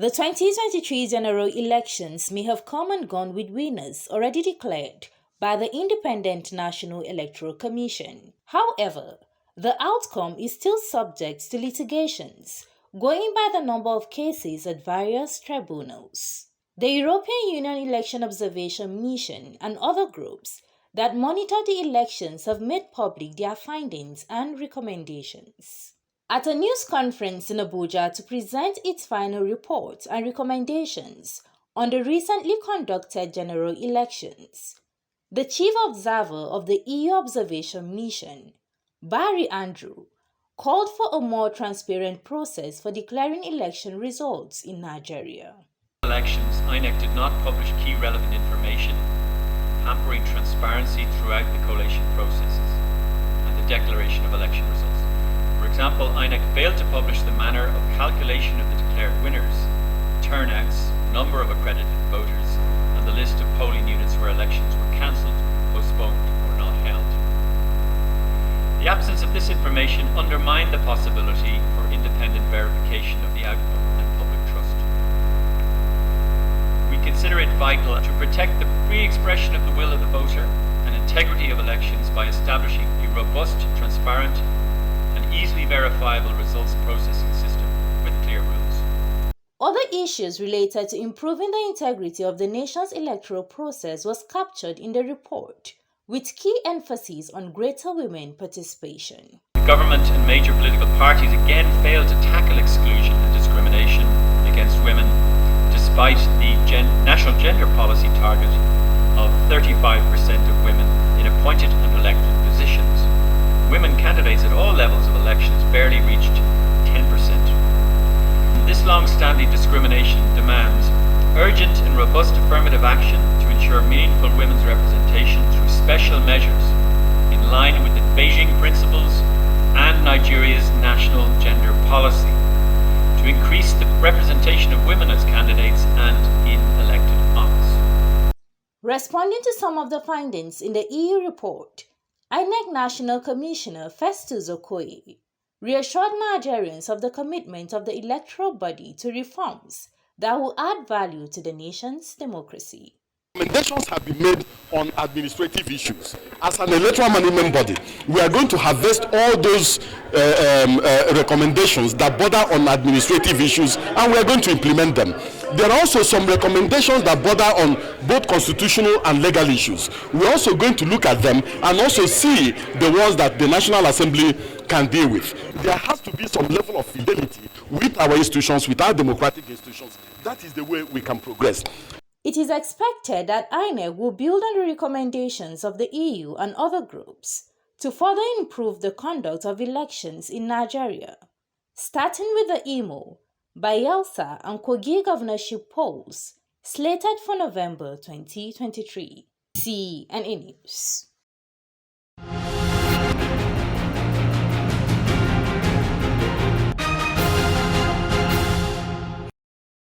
The 2023 general elections may have come and gone with winners already declared by the Independent National Electoral Commission. However, the outcome is still subject to litigations, going by the number of cases at various tribunals. The European Union Election Observation Mission and other groups that monitor the elections have made public their findings and recommendations. At a news conference in Abuja to present its final report and recommendations on the recently conducted general elections, the chief observer of the EU Observation Mission, Barry Andrew, called for a more transparent process for declaring election results in Nigeria. Elections, INEC did not publish key relevant information, hampering transparency throughout the collation processes and the declaration of election results. For example, INEC failed to publish the manner of calculation of the declared winners, turnouts, number of accredited voters, and the list of polling units where elections were cancelled, postponed, or not held. The absence of this information undermined the possibility for independent verification of the outcome and public trust. We consider it vital to protect the free expression of the will of the voter and integrity of elections by establishing a robust, transparent, and easily verifiable results processing system with clear rules. Other issues related to improving the integrity of the nation's electoral process was captured in the report, with key emphasis on greater women participation. The government and major political parties again failed to tackle exclusion and discrimination against women, despite the national gender policy target of 35% of women in appointed and elected positions. Women candidates at all levels of elections barely reached 10%. This long-standing discrimination demands urgent and robust affirmative action to ensure meaningful women's representation through special measures in line with the Beijing Principles and Nigeria's national gender policy to increase the representation of women as candidates and in elected office. Responding to some of the findings in the EU report, INEC National Commissioner Festus Okoye reassured Nigerians of the commitment of the electoral body to reforms that will add value to the nation's democracy. Recommendations have been made on administrative issues. As an electoral management body, we are going to harvest all those recommendations that border on administrative issues, and we are going to implement them. There are also some recommendations that border on both constitutional and legal issues. We're also going to look at them and also see the ones that the National Assembly can deal with. There has to be some level of fidelity with our institutions, with our democratic institutions. That is the way we can progress. It is expected that INEC will build on the recommendations of the EU and other groups to further improve the conduct of elections in Nigeria, starting with the Imo, Bayelsa, and Kogi governorship polls slated for November 2023. CNA News.